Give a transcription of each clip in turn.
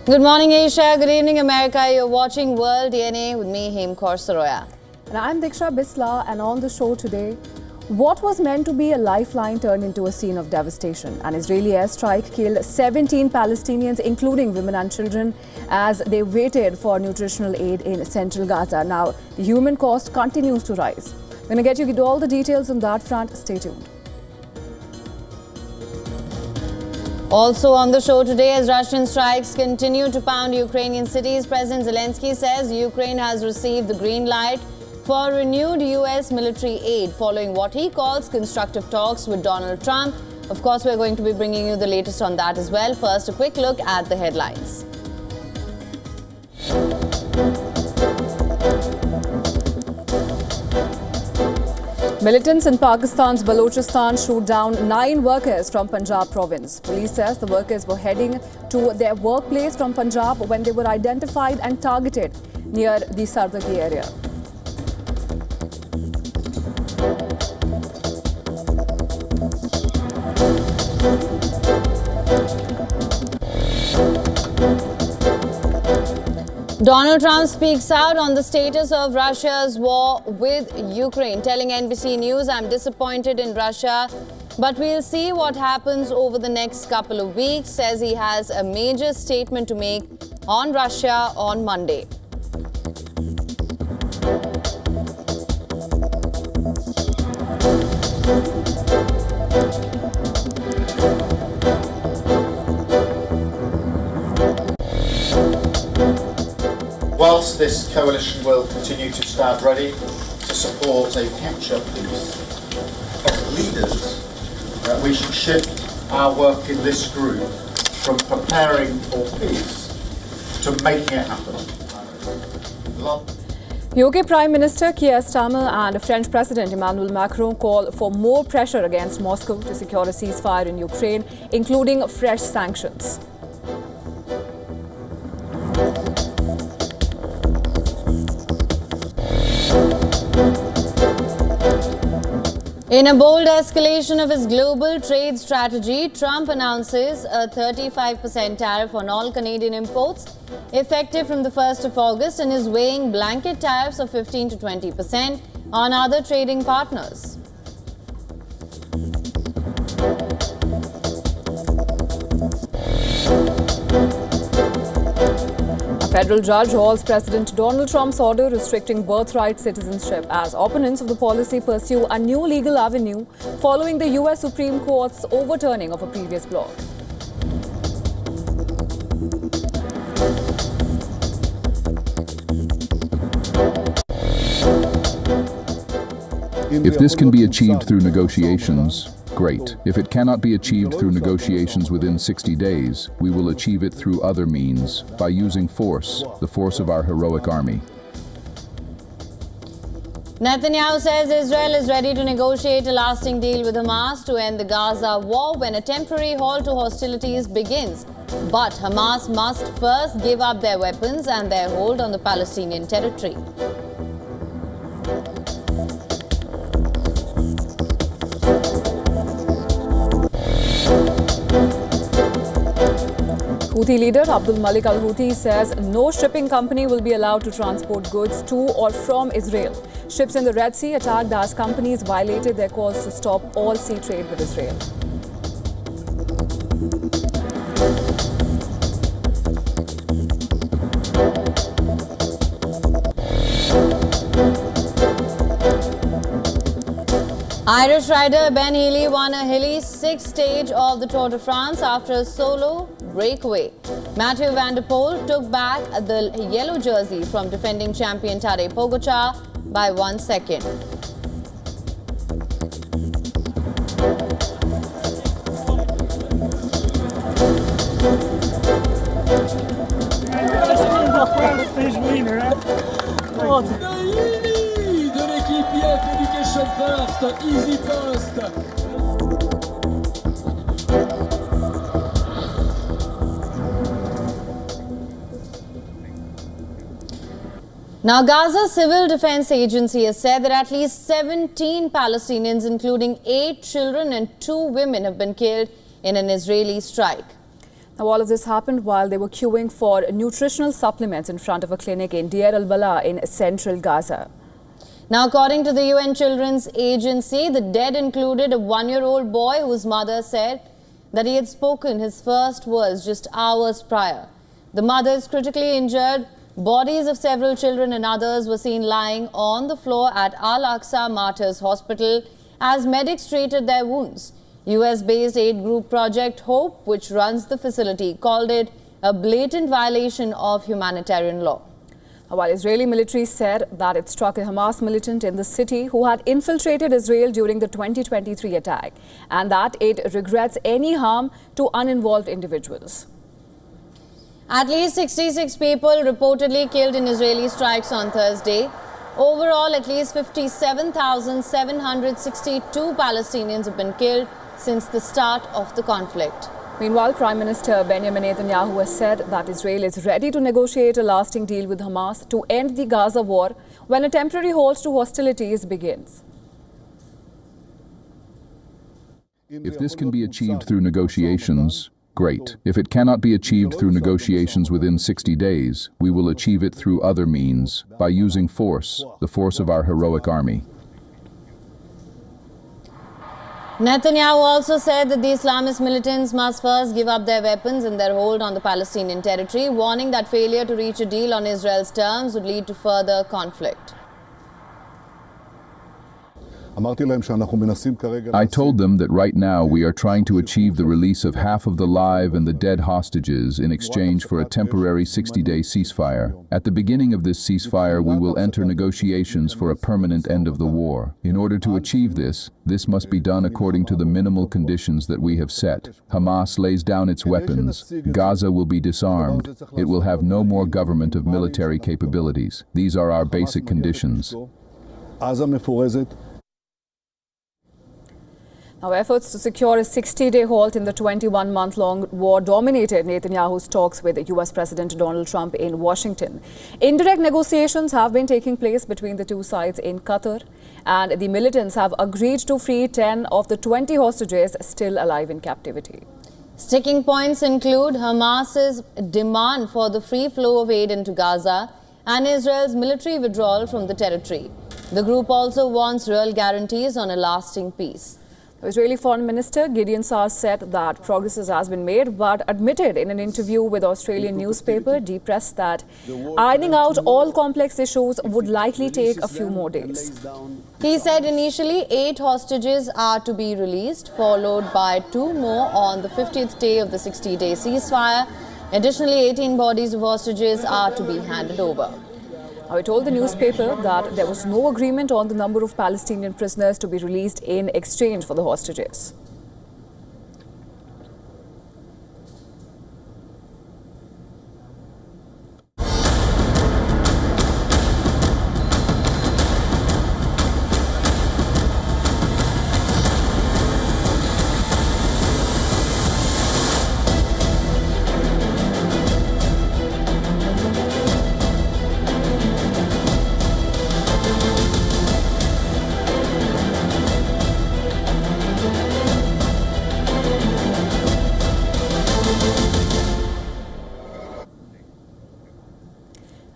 Good morning, Asia. Good evening, America. You're watching World DNA with me, Hem Kaur Saroya. And I'm Diksha Bisla, and on the show today, what was meant to be a lifeline turned into a scene of devastation. An Israeli airstrike killed 17 Palestinians, including women and children, as they waited for nutritional aid in central Gaza. Now, the human cost continues to rise. I'm going to get you all the details on that front. Stay tuned. Also on the show today, as Russian strikes continue to pound Ukrainian cities, President Zelensky says Ukraine has received the green light for renewed US military aid following what he calls constructive talks with Donald Trump. Of course, we're going to be bringing you the latest on that as well. First, a quick look at the headlines. Militants in Pakistan's Balochistan shoot down 9 workers from Punjab province. Police says the workers were heading to their workplace from Punjab when they were identified and targeted near the Sardaki area. Donald Trump speaks out on the status of Russia's war with Ukraine, telling NBC News, "I'm disappointed in Russia, but we'll see what happens over the next couple of weeks," says he has a major statement to make on Russia on Monday. Whilst this coalition will continue to stand ready to support a future peace, as leaders, we should shift our work in this group from preparing for peace to making it happen. UK Prime Minister Keir Starmer and French President Emmanuel Macron call for more pressure against Moscow to secure a ceasefire in Ukraine, including fresh sanctions. In a bold escalation of his global trade strategy, Trump announces a 35% tariff on all Canadian imports, effective from the 1st of August, and is weighing blanket tariffs of 15 to 20% on other trading partners. A federal judge halts President Donald Trump's order restricting birthright citizenship as opponents of the policy pursue a new legal avenue following the US Supreme Court's overturning of a previous block. If this can be achieved through negotiations, great. If it cannot be achieved through negotiations within 60 days, we will achieve it through other means, by using force, the force of our heroic army. Netanyahu says Israel is ready to negotiate a lasting deal with Hamas to end the Gaza war when a temporary halt to hostilities begins. But Hamas must first give up their weapons and their hold on the Palestinian territory. Houthi leader Abdul Malik al-Houthi says no shipping company will be allowed to transport goods to or from Israel. Ships in the Red Sea attacked as companies violated their calls to stop all sea trade with Israel. Irish rider Ben Healy won a hilly 6th stage of the Tour de France after a solo breakaway. Mathieu van der Poel took back the yellow jersey from defending champion Tadej Pogačar by 1 second. de l'équipe IF Education First, Easy First. Now, Gaza Civil Defense Agency has said that at least 17 Palestinians, including 8 children and 2 women, have been killed in an Israeli strike. Now, all of this happened while they were queuing for nutritional supplements in front of a clinic in Deir al-Bala in central Gaza. Now, according to the UN Children's Agency, the dead included a 1-year-old boy whose mother said that he had spoken his first words just hours prior. The mother is critically injured. Bodies of several children and others were seen lying on the floor at Al-Aqsa Martyrs Hospital as medics treated their wounds. US-based aid group Project Hope, which runs the facility, called it a blatant violation of humanitarian law. While Israeli military said that it struck a Hamas militant in the city who had infiltrated Israel during the 2023 attack and that it regrets any harm to uninvolved individuals. At least 66 people reportedly killed in Israeli strikes on Thursday. Overall, at least 57,762 Palestinians have been killed since the start of the conflict. Meanwhile, Prime Minister Benjamin Netanyahu has said that Israel is ready to negotiate a lasting deal with Hamas to end the Gaza war when a temporary halt to hostilities begins. If this can be achieved through negotiations, great. If it cannot be achieved through negotiations within 60 days, we will achieve it through other means, by using force, the force of our heroic army. Netanyahu also said that the Islamist militants must first give up their weapons and their hold on the Palestinian territory, warning that failure to reach a deal on Israel's terms would lead to further conflict. I told them that right now we are trying to achieve the release of half of the live and the dead hostages in exchange for a temporary 60-day ceasefire. At the beginning of this ceasefire, we will enter negotiations for a permanent end of the war. In order to achieve this must be done according to the minimal conditions that we have set. Hamas lays down its weapons. Gaza will be disarmed. It will have no more government of military capabilities. These are our basic conditions. Now, efforts to secure a 60-day halt in the 21-month-long war dominated Netanyahu's talks with US President Donald Trump in Washington. Indirect negotiations have been taking place between the two sides in Qatar, and the militants have agreed to free 10 of the 20 hostages still alive in captivity. Sticking points include Hamas's demand for the free flow of aid into Gaza and Israel's military withdrawal from the territory. The group also wants real guarantees on a lasting peace. Israeli Foreign Minister Gideon Saar said that progress has been made, but admitted in an interview with Australian newspaper Die Press that ironing out all complex issues would likely take a few more days. He said initially 8 hostages are to be released, followed by 2 more on the 50th day of the 60-day ceasefire. Additionally, 18 bodies of hostages are to be handed over. He told the newspaper that there was no agreement on the number of Palestinian prisoners to be released in exchange for the hostages.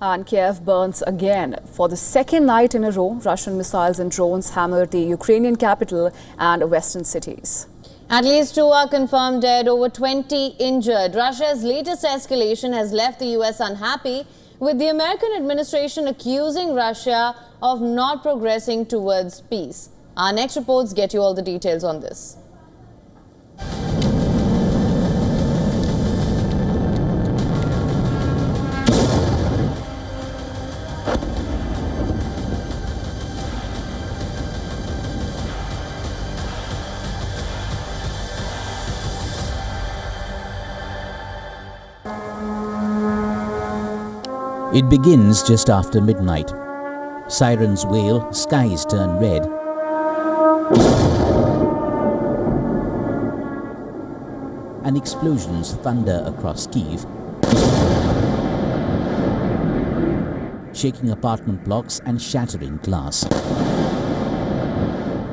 And Kiev burns again. For the second night in a row, Russian missiles and drones hammered the Ukrainian capital and western cities. At least 2 are confirmed dead, over 20 injured. Russia's latest escalation has left the US unhappy, with the American administration accusing Russia of not progressing towards peace. Our next reports get you all the details on this. It begins just after midnight. Sirens wail, skies turn red. And explosions thunder across Kyiv, shaking apartment blocks and shattering glass.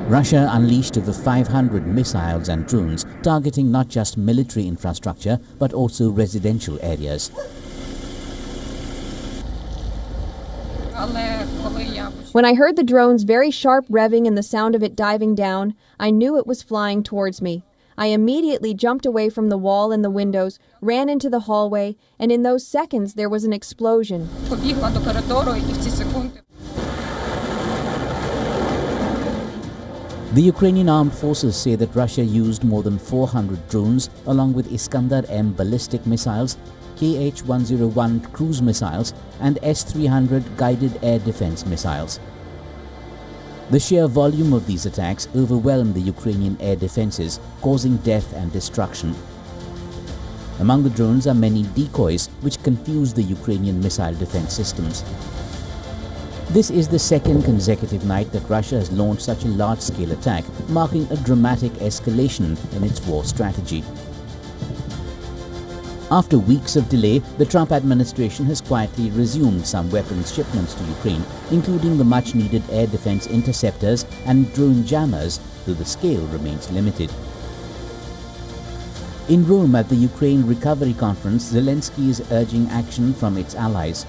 Russia unleashed over 500 missiles and drones, targeting not just military infrastructure but also residential areas. When I heard the drone's very sharp revving and the sound of it diving down, I knew it was flying towards me. I immediately jumped away from the wall and the windows, ran into the hallway, and in those seconds there was an explosion. The Ukrainian armed forces say that Russia used more than 400 drones along with Iskander-M ballistic missiles, Kh-101 cruise missiles and S-300 guided air defense missiles. The sheer volume of these attacks overwhelmed the Ukrainian air defenses, causing death and destruction. Among the drones are many decoys which confuse the Ukrainian missile defense systems. This is the second consecutive night that Russia has launched such a large-scale attack, marking a dramatic escalation in its war strategy. After weeks of delay, the Trump administration has quietly resumed some weapons shipments to Ukraine, including the much-needed air defense interceptors and drone jammers, though the scale remains limited. In Rome at the Ukraine Recovery Conference, Zelensky is urging action from its allies.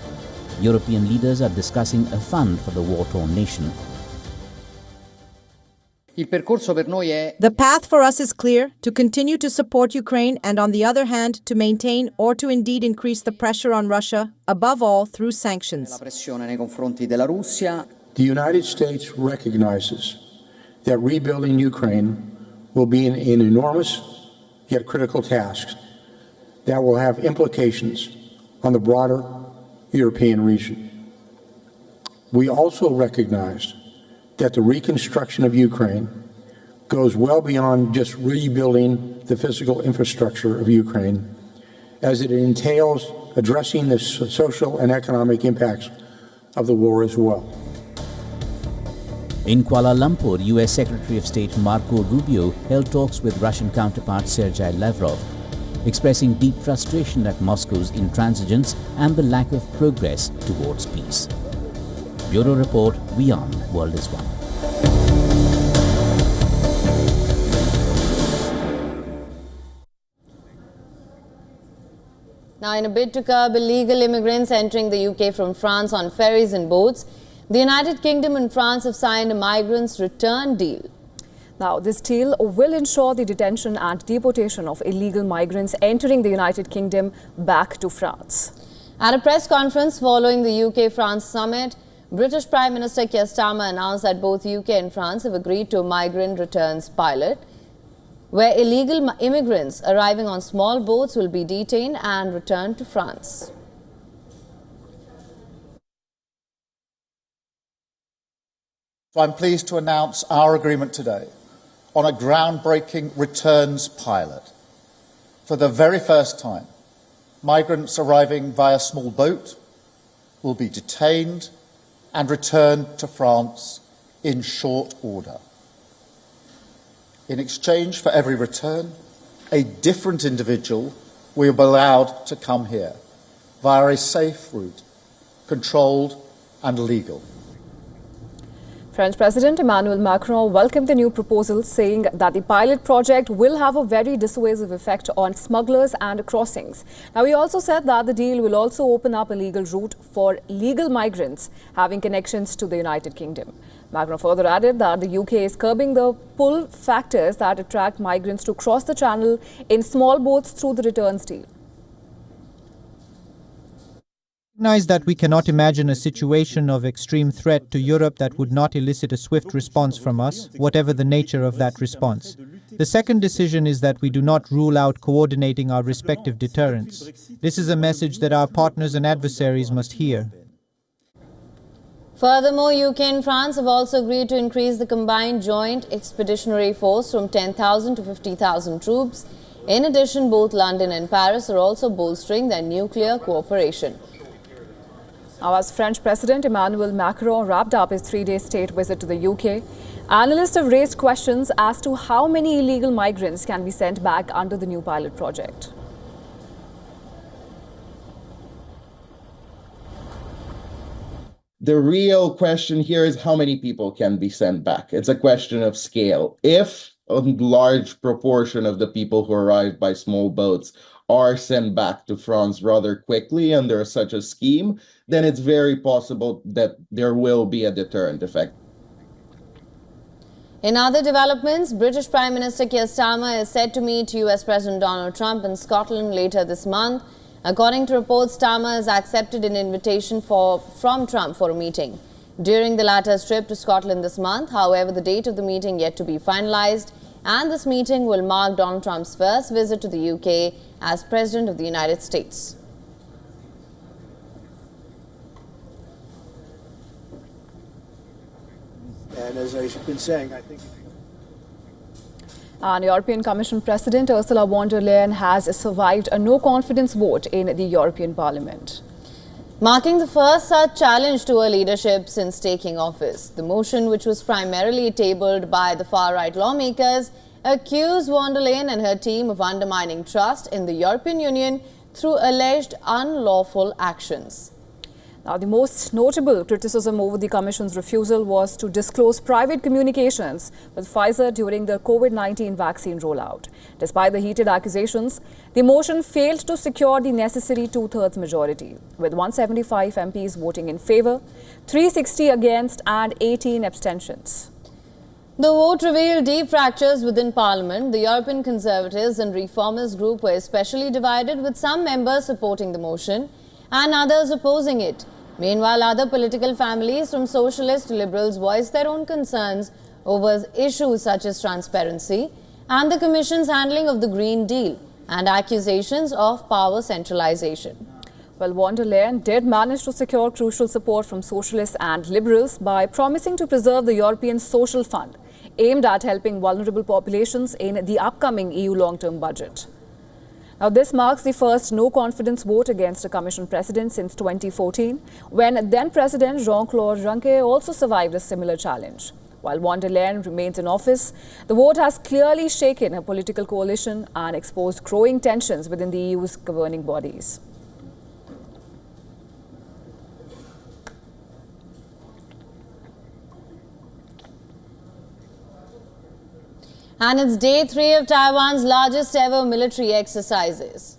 European leaders are discussing a fund for the war-torn nation. The path for us is clear: to continue to support Ukraine and, on the other hand, to maintain or to indeed increase the pressure on Russia, above all through sanctions. The United States recognizes that rebuilding Ukraine will be an enormous yet critical task that will have implications on the broader European region. We also recognize that the reconstruction of Ukraine goes well beyond just rebuilding the physical infrastructure of Ukraine, as it entails addressing the social and economic impacts of the war as well. In Kuala Lumpur, US Secretary of State Marco Rubio held talks with Russian counterpart Sergei Lavrov, expressing deep frustration at Moscow's intransigence and the lack of progress towards peace. Bureau Report, WION World is One. Now, in a bid to curb illegal immigrants entering the UK from France on ferries and boats, the United Kingdom and France have signed a migrants' return deal. Now, this deal will ensure the detention and deportation of illegal migrants entering the United Kingdom back to France. At a press conference following the UK-France summit, British Prime Minister Keir Starmer announced that both UK and France have agreed to a migrant returns pilot, where illegal immigrants arriving on small boats will be detained and returned to France. So I'm pleased to announce our agreement today on a groundbreaking returns pilot. For the very first time, migrants arriving via small boat will be detained and returned to France in short order. In exchange for every return, a different individual will be allowed to come here via a safe route, controlled and legal. French President Emmanuel Macron welcomed the new proposal, saying that the pilot project will have a very dissuasive effect on smugglers and crossings. Now, he also said that the deal will also open up a legal route for legal migrants having connections to the United Kingdom. Macron further added that the UK is curbing the pull factors that attract migrants to cross the channel in small boats through the returns deal. Recognize that we cannot imagine a situation of extreme threat to Europe that would not elicit a swift response from us, whatever the nature of that response. The second decision is that we do not rule out coordinating our respective deterrents. This is a message that our partners and adversaries must hear. Furthermore, UK and France have also agreed to increase the combined joint expeditionary force from 10,000 to 50,000 troops. In addition, both London and Paris are also bolstering their nuclear cooperation. Now, as French President Emmanuel Macron wrapped up his three-day state visit to the UK, analysts have raised questions as to how many illegal migrants can be sent back under the new pilot project. The real question here is how many people can be sent back. It's a question of scale. If a large proportion of the people who arrived by small boats are sent back to France rather quickly under such a scheme, then it's very possible that there will be a deterrent effect. In other developments, British Prime Minister Keir Starmer is set to meet US President Donald Trump in Scotland later this month. According to reports, Starmer has accepted an invitation from Trump for a meeting during the latter's trip to Scotland this month. However, the date of the meeting yet to be finalized, and this meeting will mark Donald Trump's first visit to the UK as President of the United States. And as I've been saying, I think... And European Commission President Ursula von der Leyen has survived a no-confidence vote in the European Parliament, marking the first such challenge to her leadership since taking office. The motion, which was primarily tabled by the far-right lawmakers, accused von der Leyen and her team of undermining trust in the European Union through alleged unlawful actions. Now, the most notable criticism over the Commission's refusal was to disclose private communications with Pfizer during the COVID-19 vaccine rollout. Despite the heated accusations, the motion failed to secure the necessary two-thirds majority, with 175 MPs voting in favour, 360 against and 18 abstentions. The vote revealed deep fractures within Parliament. The European Conservatives and Reformers group were especially divided, with some members supporting the motion and others opposing it. Meanwhile, other political families, from socialists to liberals, voiced their own concerns over issues such as transparency and the Commission's handling of the Green Deal and accusations of power centralization. Well, von der Leyen did manage to secure crucial support from socialists and liberals by promising to preserve the European Social Fund, aimed at helping vulnerable populations in the upcoming EU long-term budget. Now, this marks the first no-confidence vote against a Commission president since 2014, when then-President Jean-Claude Juncker also survived a similar challenge. While von der Leyen remains in office, the vote has clearly shaken her political coalition and exposed growing tensions within the EU's governing bodies. And it's day 3 of Taiwan's largest ever military exercises.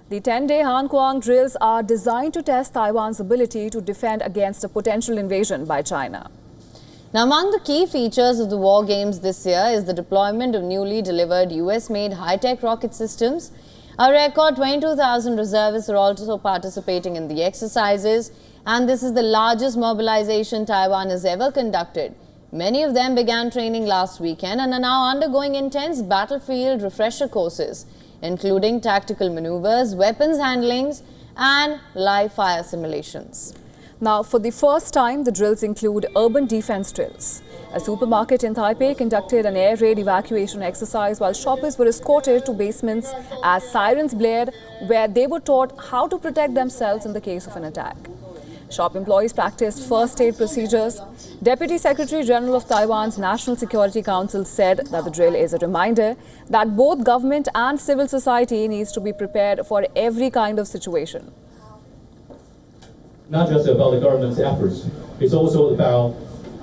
The 10-day Han Kuang drills are designed to test Taiwan's ability to defend against a potential invasion by China. Now, among the key features of the war games this year is the deployment of newly delivered US-made high-tech rocket systems. A record 22,000 reservists are also participating in the exercises, and this is the largest mobilization Taiwan has ever conducted. Many of them began training last weekend and are now undergoing intense battlefield refresher courses, including tactical maneuvers, weapons handlings, and live fire simulations. Now, for the first time, the drills include urban defense drills. A supermarket in Taipei conducted an air raid evacuation exercise while shoppers were escorted to basements as sirens blared, where they were taught how to protect themselves in the case of an attack. Shop employees practiced first aid procedures. Deputy Secretary General of Taiwan's National Security Council said that the drill is a reminder that both government and civil society needs to be prepared for every kind of situation. Not just about the government's efforts, it's also about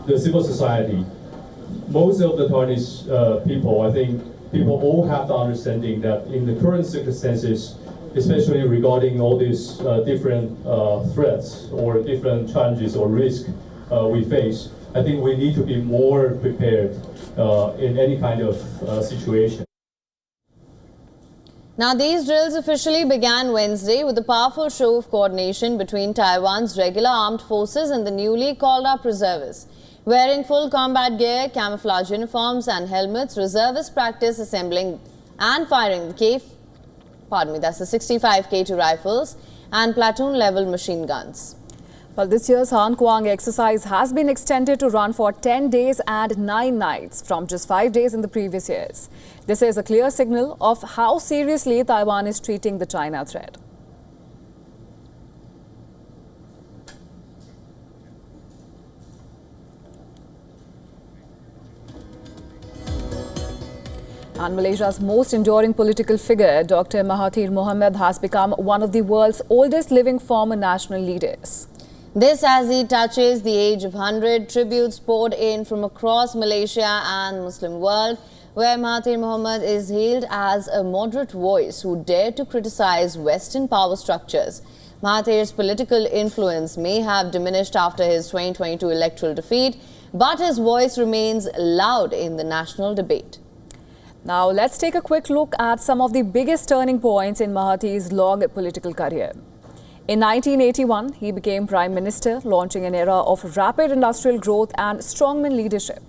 the civil society. Most of the Taiwanese people, I think people all have the understanding that in the current circumstances, especially regarding all these different threats or different challenges or risks we face, I think we need to be more prepared in any kind of situation. Now, these drills officially began Wednesday with a powerful show of coordination between Taiwan's regular armed forces and the newly called-up reservists. Wearing full combat gear, camouflage uniforms and helmets, reservists practice assembling and firing the that's the 65 K2 rifles and platoon-level machine guns. Well, this year's Han Kuang exercise has been extended to run for 10 days and 9 nights from just 5 days in the previous years. This is a clear signal of how seriously Taiwan is treating the China threat. And Malaysia's most enduring political figure, Dr. Mahathir Mohamad, has become one of the world's oldest living former national leaders. This as he touches the age of 100. Tributes poured in from across Malaysia and Muslim world, where Mahathir Mohamad is hailed as a moderate voice who dared to criticize Western power structures. Mahathir's political influence may have diminished after his 2022 electoral defeat, but his voice remains loud in the national debate. Now let's take a quick look at some of the biggest turning points in Mahathir's long political career. In 1981, he became Prime Minister, launching an era of rapid industrial growth and strongman leadership.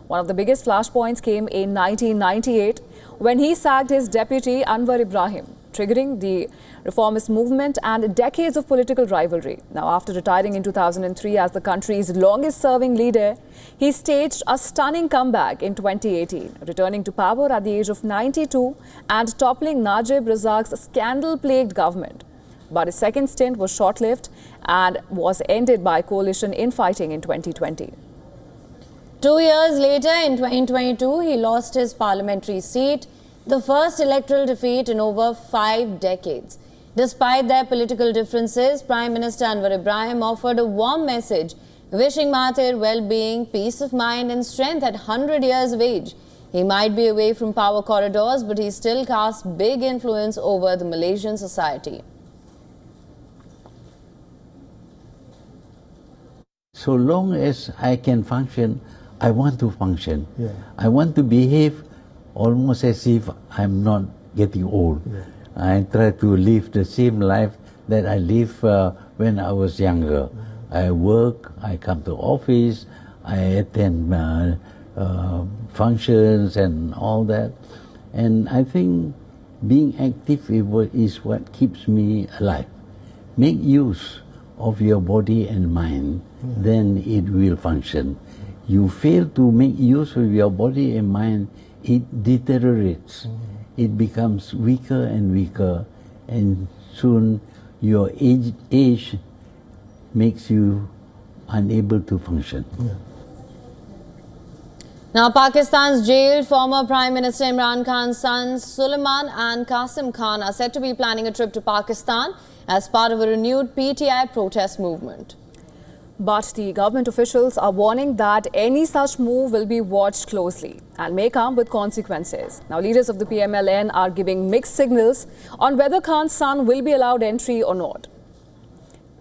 One of the biggest flashpoints came in 1998 when he sacked his deputy Anwar Ibrahim, triggering the reformist movement and decades of political rivalry. Now, after retiring in 2003 as the country's longest-serving leader, he staged a stunning comeback in 2018, returning to power at the age of 92 and toppling Najib Razak's scandal-plagued government. But his second stint was short-lived and was ended by coalition infighting in 2020. 2 years later, in 2022, he lost his parliamentary seat, the first electoral defeat in over 5 decades. Despite their political differences, Prime Minister Anwar Ibrahim offered a warm message, wishing Mahathir well-being, peace of mind and strength at 100 years of age. He might be away from power corridors, but he still casts big influence over the Malaysian society. So long as I can function, I want to function. I want to behave almost as if I'm not getting old. I try to live the same life that I lived when I was younger. I work, I come to office, I attend functions and all that. And I think being active is what keeps me alive. Make use of your body and mind, then it will function. You fail to make use of your body and mind, it deteriorates. It becomes weaker and weaker, and soon your age makes you unable to function. Now, Pakistan's jailed former Prime Minister Imran Khan's sons Suleiman and Qasim Khan are said to be planning a trip to Pakistan as part of a renewed PTI protest movement. But the government officials are warning that any such move will be watched closely and may come with consequences. Now, leaders of the PMLN are giving mixed signals on whether Khan's son will be allowed entry or not.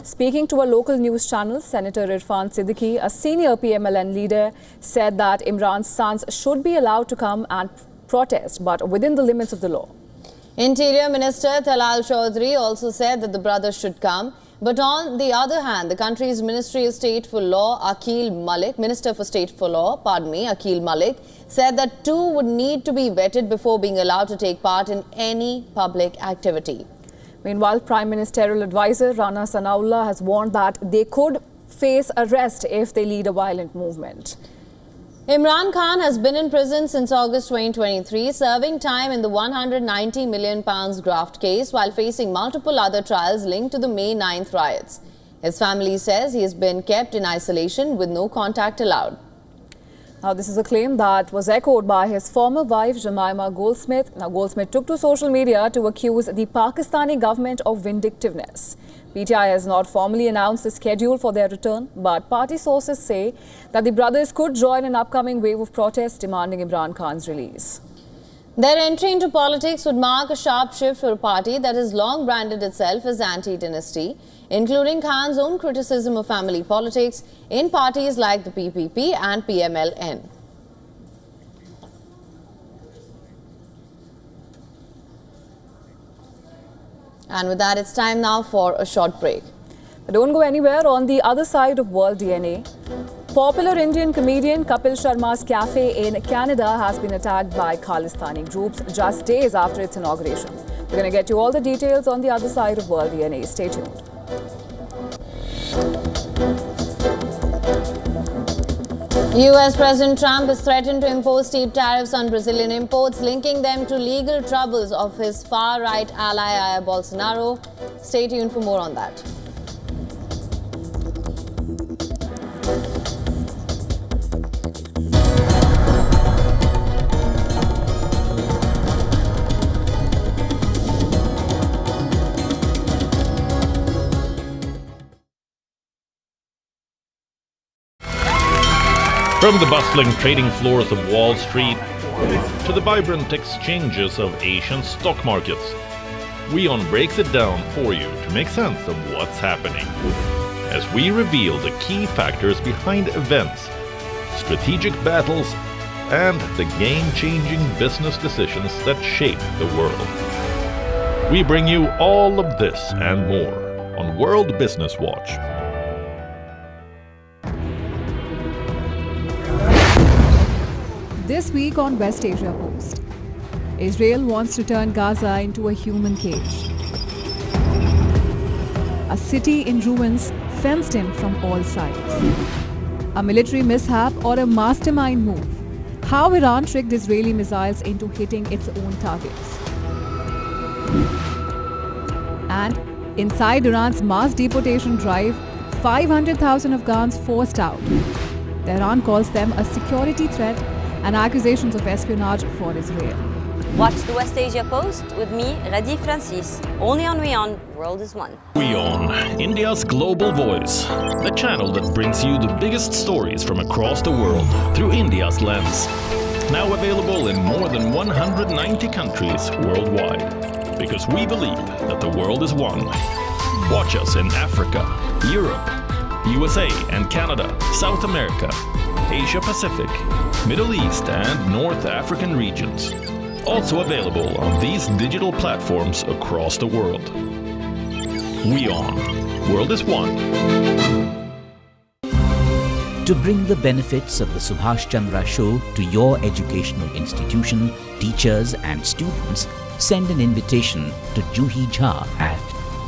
Speaking to a local news channel, Senator Irfan Siddiqui, a senior PMLN leader, said that Imran's sons should be allowed to come and protest, but within the limits of the law. Interior Minister Talal Chaudhry also said that the brothers should come. But on the other hand, the country's Ministry of State for Law, Minister for State for Law, Akil Malik, said that two would need to be vetted before being allowed to take part in any public activity. Meanwhile, Prime Ministerial Advisor Rana Sanaullah has warned that they could face arrest if they lead a violent movement. Imran Khan has been in prison since August 2023, serving time in the £190 million graft case while facing multiple other trials linked to the May 9th riots. His family says he has been kept in isolation with no contact allowed. Now, this is a claim that was echoed by his former wife, Jemima Goldsmith. Now, Goldsmith took to social media to accuse the Pakistani government of vindictiveness. PTI has not formally announced the schedule for their return, but party sources say that the brothers could join an upcoming wave of protests demanding Imran Khan's release. Their entry into politics would mark a sharp shift for a party that has long branded itself as anti-dynasty, including Khan's own criticism of family politics in parties like the PPP and PMLN. And with that, it's time now for a short break. But don't go anywhere. On the other side of World DNA, popular Indian comedian Kapil Sharma's cafe in Canada has been attacked by Khalistani groups just days after its inauguration. We're going to get you all the details on the other side of World DNA. Stay tuned. US President Trump has threatened to impose steep tariffs on Brazilian imports, linking them to legal troubles of his far-right ally Jair Bolsonaro. Stay tuned for more on that. From the bustling trading floors of Wall Street to the vibrant exchanges of Asian stock markets, WION breaks it down for you to make sense of what's happening, as we reveal the key factors behind events, strategic battles, and the game-changing business decisions that shape the world. We bring you all of this and more on World Business Watch. This week on West Asia Post, Israel wants to turn Gaza into a human cage. A city in ruins fenced in from all sides. A military mishap or a mastermind move? How Iran tricked Israeli missiles into hitting its own targets. And inside Iran's mass deportation drive, 500,000 Afghans forced out. Tehran calls them a security threat and accusations of espionage for Israel. Watch the West Asia Post with me, Radi Francis, only on WION, World is One. WION, India's global voice, the channel that brings you the biggest stories from across the world through India's lens. Now available in more than 190 countries worldwide, because we believe that the world is one. Watch us in Africa, Europe, USA and Canada, South America, Asia Pacific, Middle East and North African regions. Also available on these digital platforms across the world. WION, World is One. To bring the benefits of the Subhash Chandra Show to your educational institution, teachers and students, send an invitation to Juhi Jha at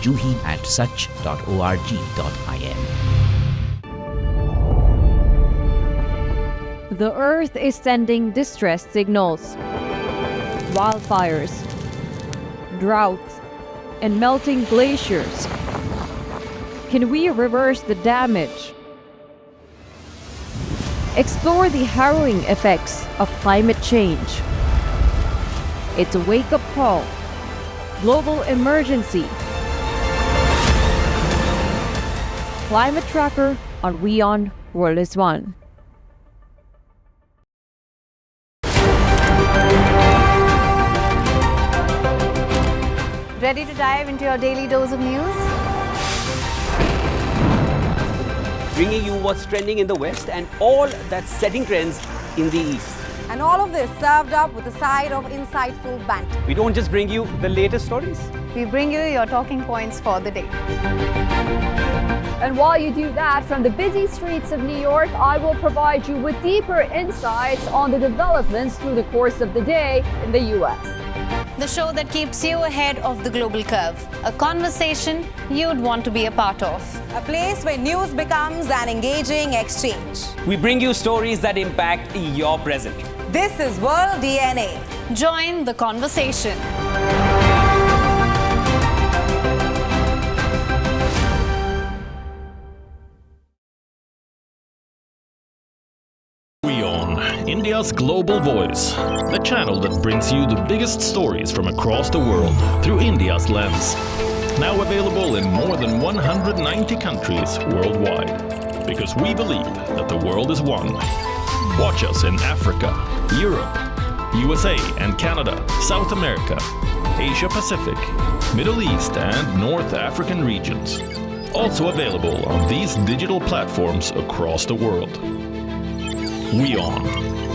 juhi@such.org.in. The Earth is sending distress signals. Wildfires, droughts, and melting glaciers. Can we reverse the damage? Explore the harrowing effects of climate change. It's a wake-up call. Global emergency. Climate Tracker on WION, World is One. Ready to dive into your daily dose of news? Bringing you what's trending in the West and all that's setting trends in the East. And all of this served up with a side of insightful banter. We don't just bring you the latest stories. We bring you your talking points for the day. And while you do that, from the busy streets of New York, I will provide you with deeper insights on the developments through the course of the day in the U.S. The show that keeps you ahead of the global curve. A conversation you'd want to be a part of. A place where news becomes an engaging exchange. We bring you stories that impact your present. This is World DNA. Join the conversation. India's global voice, the channel that brings you the biggest stories from across the world through India's lens. Now available in more than 190 countries worldwide, because we believe that the world is one. Watch us in Africa, Europe, USA and Canada, South America, Asia Pacific, Middle East and North African regions. Also available on these digital platforms across the world. WION,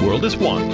World is One.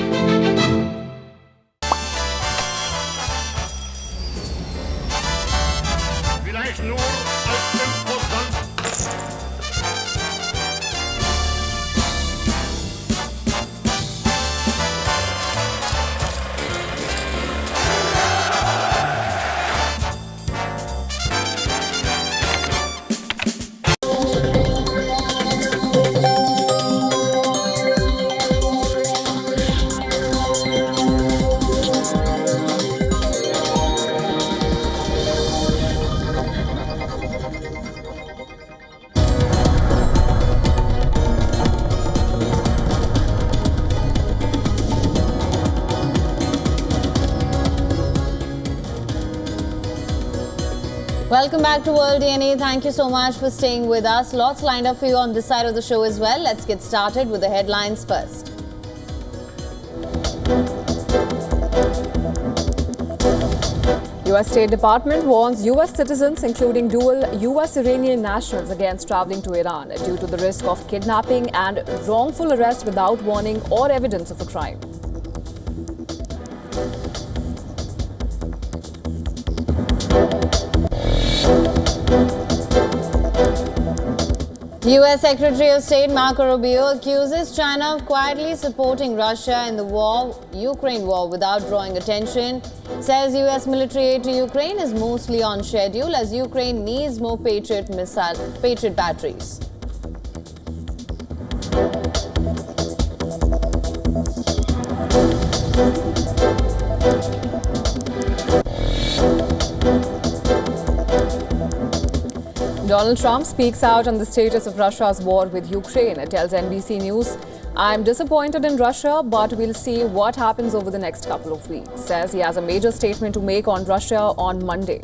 Welcome back to World DNA. Thank you so much for staying with us. Lots lined up for you on this side of the show as well. Let's get started with the headlines first. U.S. State Department warns U.S. citizens, including dual U.S.-Iranian nationals, against traveling to Iran due to the risk of kidnapping and wrongful arrest without warning or evidence of a crime. U.S. Secretary of State Marco Rubio accuses China of quietly supporting Russia in the Ukraine war without drawing attention. Says U.S. military aid to Ukraine is mostly on schedule as Ukraine needs more Patriot batteries. Donald Trump speaks out on the status of Russia's war with Ukraine. It tells NBC News, "I'm disappointed in Russia, but we'll see what happens over the next couple of weeks." Says he has a major statement to make on Russia on Monday.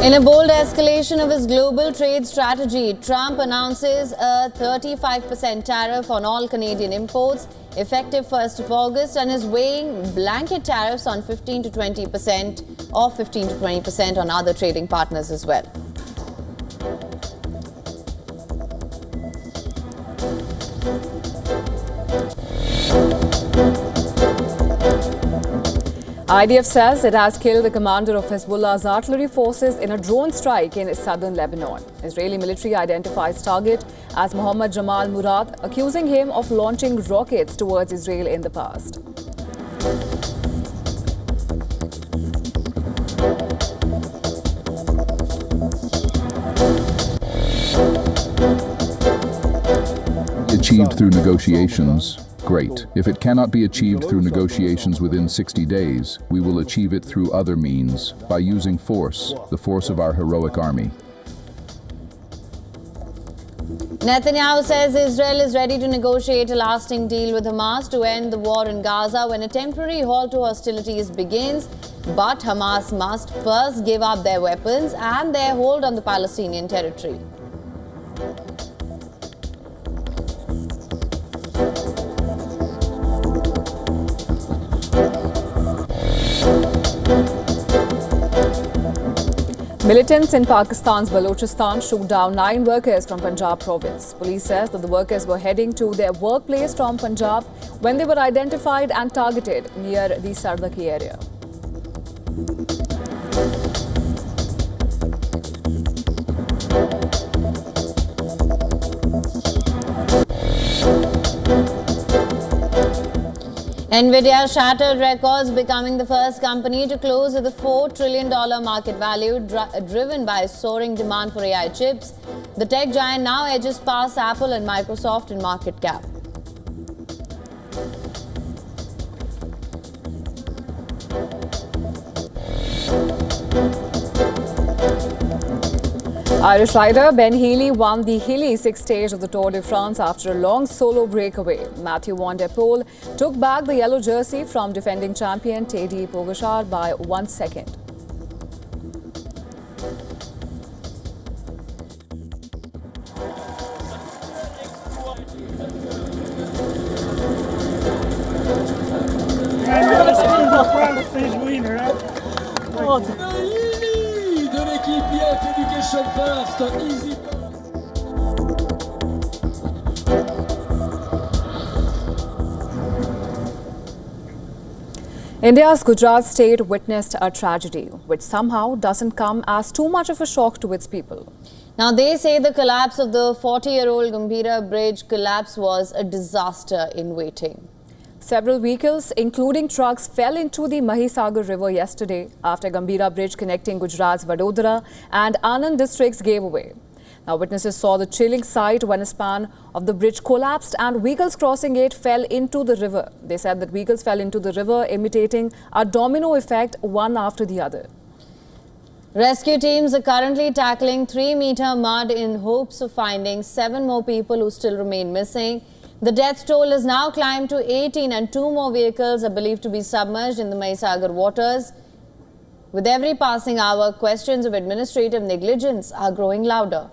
In a bold escalation of his global trade strategy, Trump announces a 35% tariff on all Canadian imports effective 1st of August and is weighing blanket tariffs on 15 to 20% on other trading partners as well. IDF says it has killed the commander of Hezbollah's artillery forces in a drone strike in southern Lebanon. Israeli military identifies target as Mohammad Jamal Murad, accusing him of launching rockets towards Israel in the past. Achieved through negotiations. Great. If it cannot be achieved through negotiations within 60 days, we will achieve it through other means, by using force, the force of our heroic army. Netanyahu says Israel is ready to negotiate a lasting deal with Hamas to end the war in Gaza when a temporary halt to hostilities begins. But Hamas must first give up their weapons and their hold on the Palestinian territory. Militants in Pakistan's Balochistan shoot down 9 workers from Punjab province. Police says that the workers were heading to their workplace from Punjab when they were identified and targeted near the Sardaki area. Nvidia shattered records, becoming the first company to close with a $4 trillion market value, driven by soaring demand for AI chips. The tech giant now edges past Apple and Microsoft in market cap. Irish rider Ben Healy won the hilly 6th stage of the Tour de France after a long solo breakaway. Matthew Van Der Poel took back the yellow jersey from defending champion Tadej Pogačar by 1 second. de l'équipe IF Education First, easy. India's Gujarat state witnessed a tragedy, which somehow doesn't come as too much of a shock to its people. Now, they say the collapse of the 40-year-old Gambhira Bridge collapse was a disaster in waiting. Several vehicles, including trucks, fell into the Mahisagar River yesterday after Gambhira Bridge connecting Gujarat's Vadodara and Anand districts gave way. Now, witnesses saw the chilling sight when a span of the bridge collapsed and vehicles crossing it fell into the river. They said that vehicles fell into the river, imitating a domino effect, one after the other. Rescue teams are currently tackling 3-meter mud in hopes of finding 7 more people who still remain missing. The death toll has now climbed to 18 and 2 more vehicles are believed to be submerged in the Mahisagar waters. With every passing hour, questions of administrative negligence are growing louder.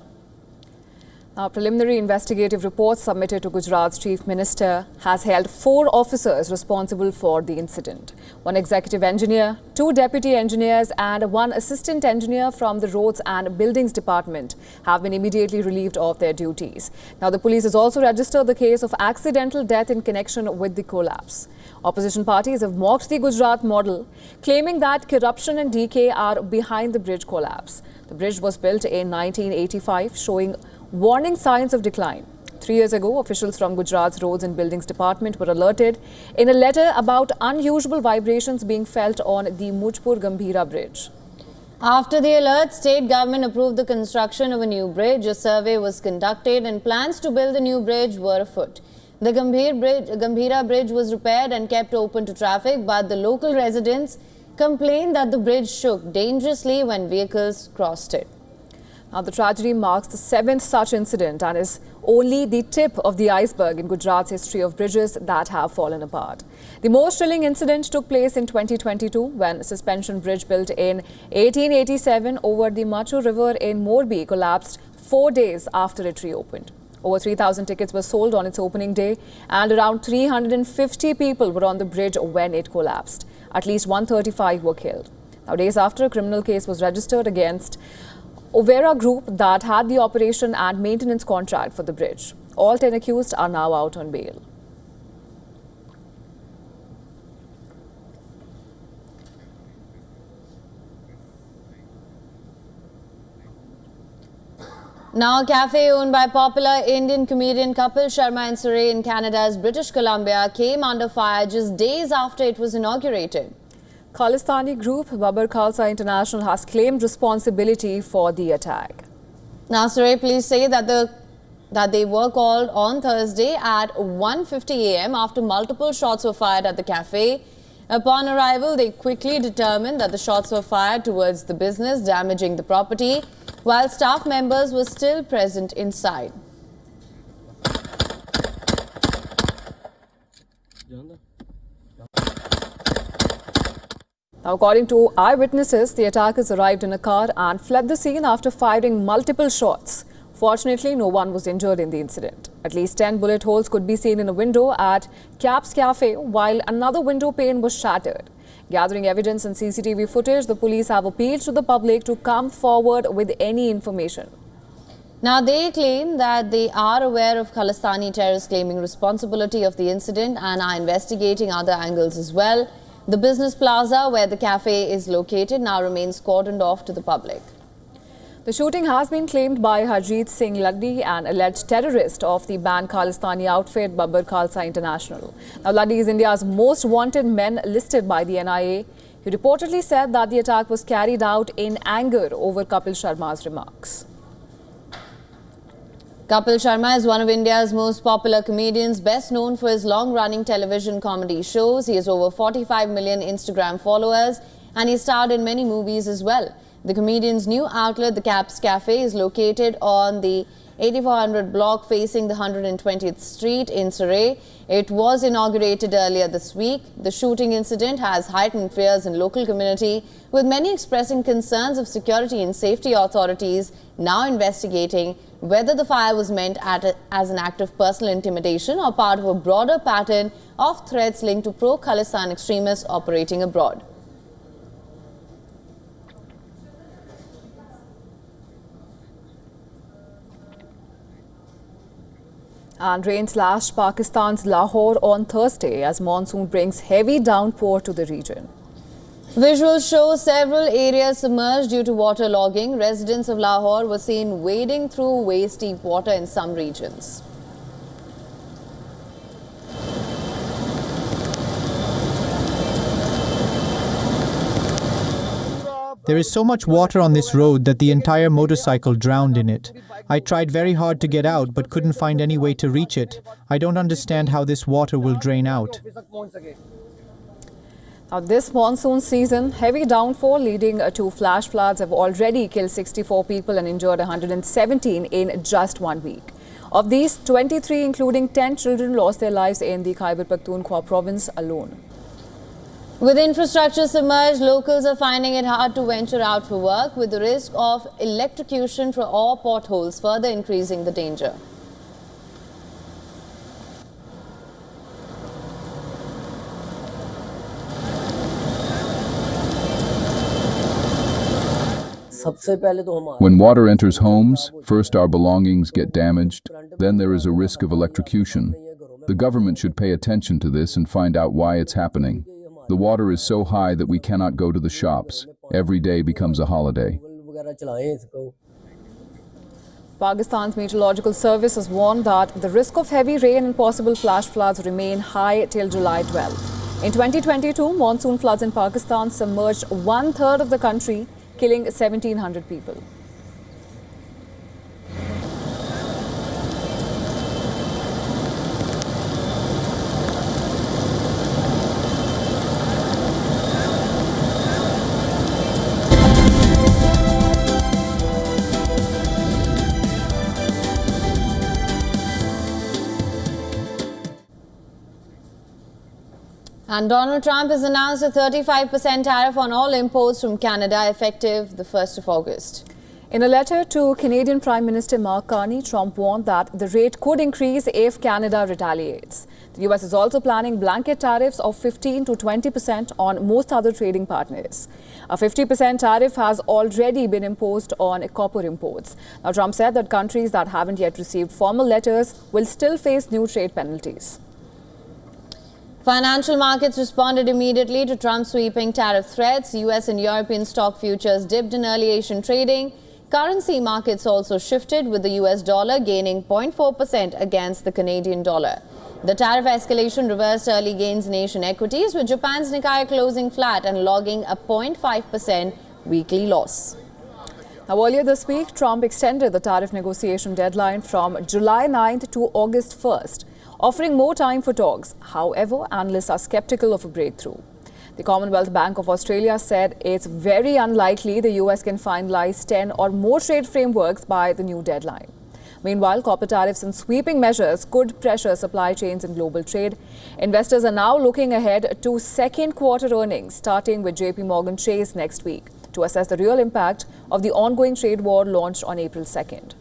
Now, preliminary investigative reports submitted to Gujarat's Chief Minister has held 4 officers responsible for the incident. 1 executive engineer, 2 deputy engineers and 1 assistant engineer from the Roads and Buildings Department have been immediately relieved of their duties. Now, the police has also registered the case of accidental death in connection with the collapse. Opposition parties have mocked the Gujarat model, claiming that corruption and decay are behind the bridge collapse. The bridge was built in 1985, showing warning signs of decline. 3 years ago, officials from Gujarat's Roads and Buildings Department were alerted in a letter about unusual vibrations being felt on the Mujpur Gambhira bridge. After the alert, state government approved the construction of a new bridge. A survey was conducted and plans to build a new bridge were afoot. The Gambhira bridge was repaired and kept open to traffic, but the local residents complained that the bridge shook dangerously when vehicles crossed it. Now, the tragedy marks the 7th such incident and is only the tip of the iceberg in Gujarat's history of bridges that have fallen apart. The most chilling incident took place in 2022 when a suspension bridge built in 1887 over the Machu River in Morbi collapsed 4 days after it reopened. Over 3,000 tickets were sold on its opening day and around 350 people were on the bridge when it collapsed. At least 135 were killed. Now, days after, a criminal case was registered against Overa Group that had the operation and maintenance contract for the bridge. All 10 accused are now out on bail. Now, a cafe owned by popular Indian comedian Kapil Sharma in Surrey in Canada's British Columbia came under fire just days after it was inaugurated. Khalistani group Babbar Khalsa International has claimed responsibility for the attack. Now, Surrey police say that they were called on Thursday at 1:50 a.m. after multiple shots were fired at the cafe. Upon arrival, they quickly determined that the shots were fired towards the business, damaging the property, while staff members were still present inside. Now, according to eyewitnesses, the attackers arrived in a car and fled the scene after firing multiple shots. Fortunately, no one was injured in the incident. At least 10 bullet holes could be seen in a window at Caps Cafe, while another window pane was shattered. Gathering evidence and CCTV footage, the police have appealed to the public to come forward with any information. Now, they claim that they are aware of Khalistani terrorists claiming responsibility of the incident and are investigating other angles as well. The business plaza where the cafe is located now remains cordoned off to the public. The shooting has been claimed by Harjeet Singh Laddi, an alleged terrorist of the banned Khalistani outfit Babbar Khalsa International. Now, Laddi is India's most wanted man listed by the NIA. He reportedly said that the attack was carried out in anger over Kapil Sharma's remarks. Kapil Sharma is one of India's most popular comedians, best known for his long-running television comedy shows. He has over 45 million Instagram followers and he starred in many movies as well. The comedian's new outlet, the Caps Cafe, is located on the 8400 block facing the 120th Street in Surrey. It was inaugurated earlier this week. The shooting incident has heightened fears in local community, with many expressing concerns of security and safety authorities now investigating whether the fire was meant as an act of personal intimidation or part of a broader pattern of threats linked to pro-Khalistan extremists operating abroad. And rain slashed Pakistan's Lahore on Thursday as monsoon brings heavy downpour to the region. Visuals show several areas submerged due to waterlogging. Residents of Lahore were seen wading through waist-deep water in some regions. There is so much water on this road that the entire motorcycle drowned in it. I tried very hard to get out but couldn't find any way to reach it. I don't understand how this water will drain out. Now, this monsoon season, heavy downpour leading to flash floods have already killed 64 people and injured 117 in just 1 week. Of these, 23, including 10 children, lost their lives in the Khyber Pakhtunkhwa province alone. With infrastructure submerged, locals are finding it hard to venture out for work, with the risk of electrocution for all potholes further increasing the danger. When water enters homes, first our belongings get damaged, then there is a risk of electrocution. The government should pay attention to this and find out why it's happening. The water is so high that we cannot go to the shops. Every day becomes a holiday. Pakistan's Meteorological Service has warned that the risk of heavy rain and possible flash floods remain high till July 12. In 2022, monsoon floods in Pakistan submerged 1/3 of the country, killing 1,700 people. And Donald Trump has announced a 35% tariff on all imports from Canada effective the 1st of August. In a letter to Canadian Prime Minister Mark Carney, Trump warned that the rate could increase if Canada retaliates. The US is also planning blanket tariffs of 15 to 20% on most other trading partners. A 50% tariff has already been imposed on copper imports. Now, Trump said that countries that haven't yet received formal letters will still face new trade penalties. Financial markets responded immediately to Trump's sweeping tariff threats. US and European stock futures dipped in early Asian trading. Currency markets also shifted, with the US dollar gaining 0.4% against the Canadian dollar. The tariff escalation reversed early gains in Asian equities, with Japan's Nikkei closing flat and logging a 0.5% weekly loss. Now, earlier this week, Trump extended the tariff negotiation deadline from July 9th to August 1st. Offering more time for talks. However, analysts are skeptical of a breakthrough. The Commonwealth Bank of Australia said it's very unlikely the US can finalize 10 or more trade frameworks by the new deadline. Meanwhile, copper tariffs and sweeping measures could pressure supply chains and global trade. Investors are now looking ahead to second quarter earnings, starting with JP Morgan Chase next week, to assess the real impact of the ongoing trade war launched on April 2nd.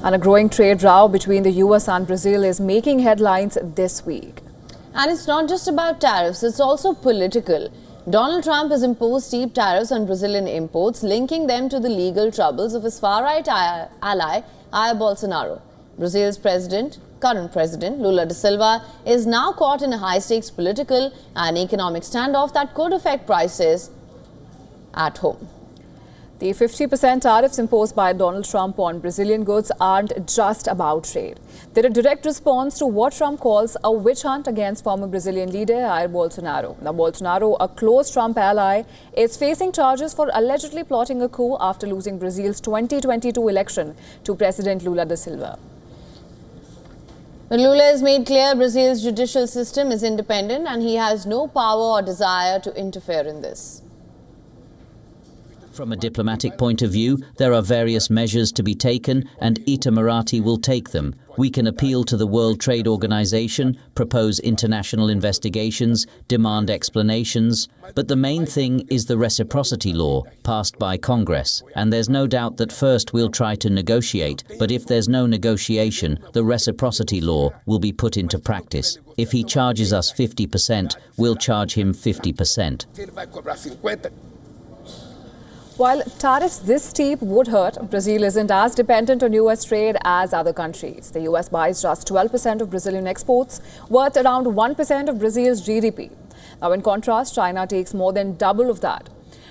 And a growing trade row between the US and Brazil is making headlines this week. And it's not just about tariffs, it's also political. Donald Trump has imposed steep tariffs on Brazilian imports, linking them to the legal troubles of his far-right ally, Jair Bolsonaro. Brazil's current president, Lula da Silva, is now caught in a high-stakes political and economic standoff that could affect prices at home. The 50% tariffs imposed by Donald Trump on Brazilian goods aren't just about trade. They're a direct response to what Trump calls a witch hunt against former Brazilian leader Jair Bolsonaro. Now, Bolsonaro, a close Trump ally, is facing charges for allegedly plotting a coup after losing Brazil's 2022 election to President Lula da Silva. But Lula has made clear Brazil's judicial system is independent and he has no power or desire to interfere in this. From a diplomatic point of view, there are various measures to be taken, and Itamaraty will take them. We can appeal to the World Trade Organization, propose international investigations, demand explanations. But the main thing is the reciprocity law, passed by Congress. And there's no doubt that first we'll try to negotiate, but if there's no negotiation, the reciprocity law will be put into practice. If he charges us 50%, we'll charge him 50%. While tariffs this steep would hurt, Brazil isn't as dependent on US trade as other countries. The US buys just 12% of Brazilian exports, worth around 1% of Brazil's GDP. Now, in contrast, China takes more than double of that.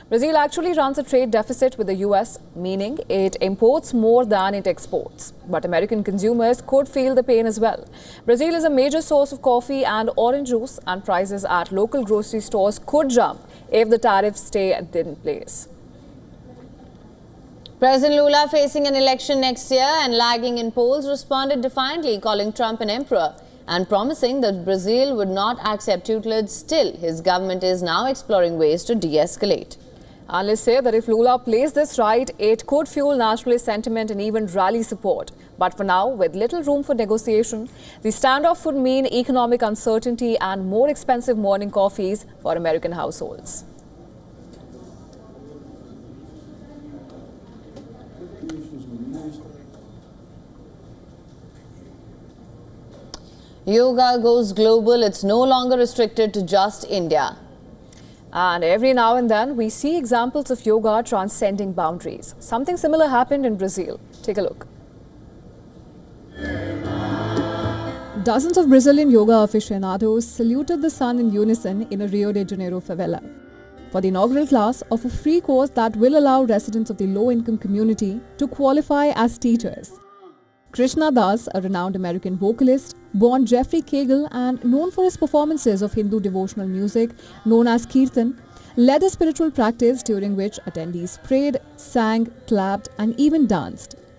Brazil actually runs a trade deficit with the US, meaning it imports more than it exports. But American consumers could feel the pain as well. Brazil is a major source of coffee and orange juice, and prices at local grocery stores could jump if the tariffs stay in place. President Lula, facing an election next year and lagging in polls, responded defiantly, calling Trump an emperor. and promising that Brazil would not accept tutelage. Still, his government is now exploring ways to de-escalate. Analysts say that if Lula plays this right, it could fuel nationalist sentiment and even rally support. But for now, with little room for negotiation, the standoff would mean economic uncertainty and more expensive morning coffees for American households. Yoga goes global. It's no longer restricted to just India. And every now and then, we see examples of yoga transcending boundaries. Something similar happened in Brazil. Take a look. Dozens of Brazilian yoga aficionados saluted the sun in unison in a Rio de Janeiro favela for the inaugural class of a free course that will allow residents of the low-income community to qualify as teachers. Krishna Das, a renowned American vocalist, born Jeffrey Cagle and known for his performances of Hindu devotional music known as Kirtan, led a spiritual practice during which attendees prayed, sang, clapped and even danced.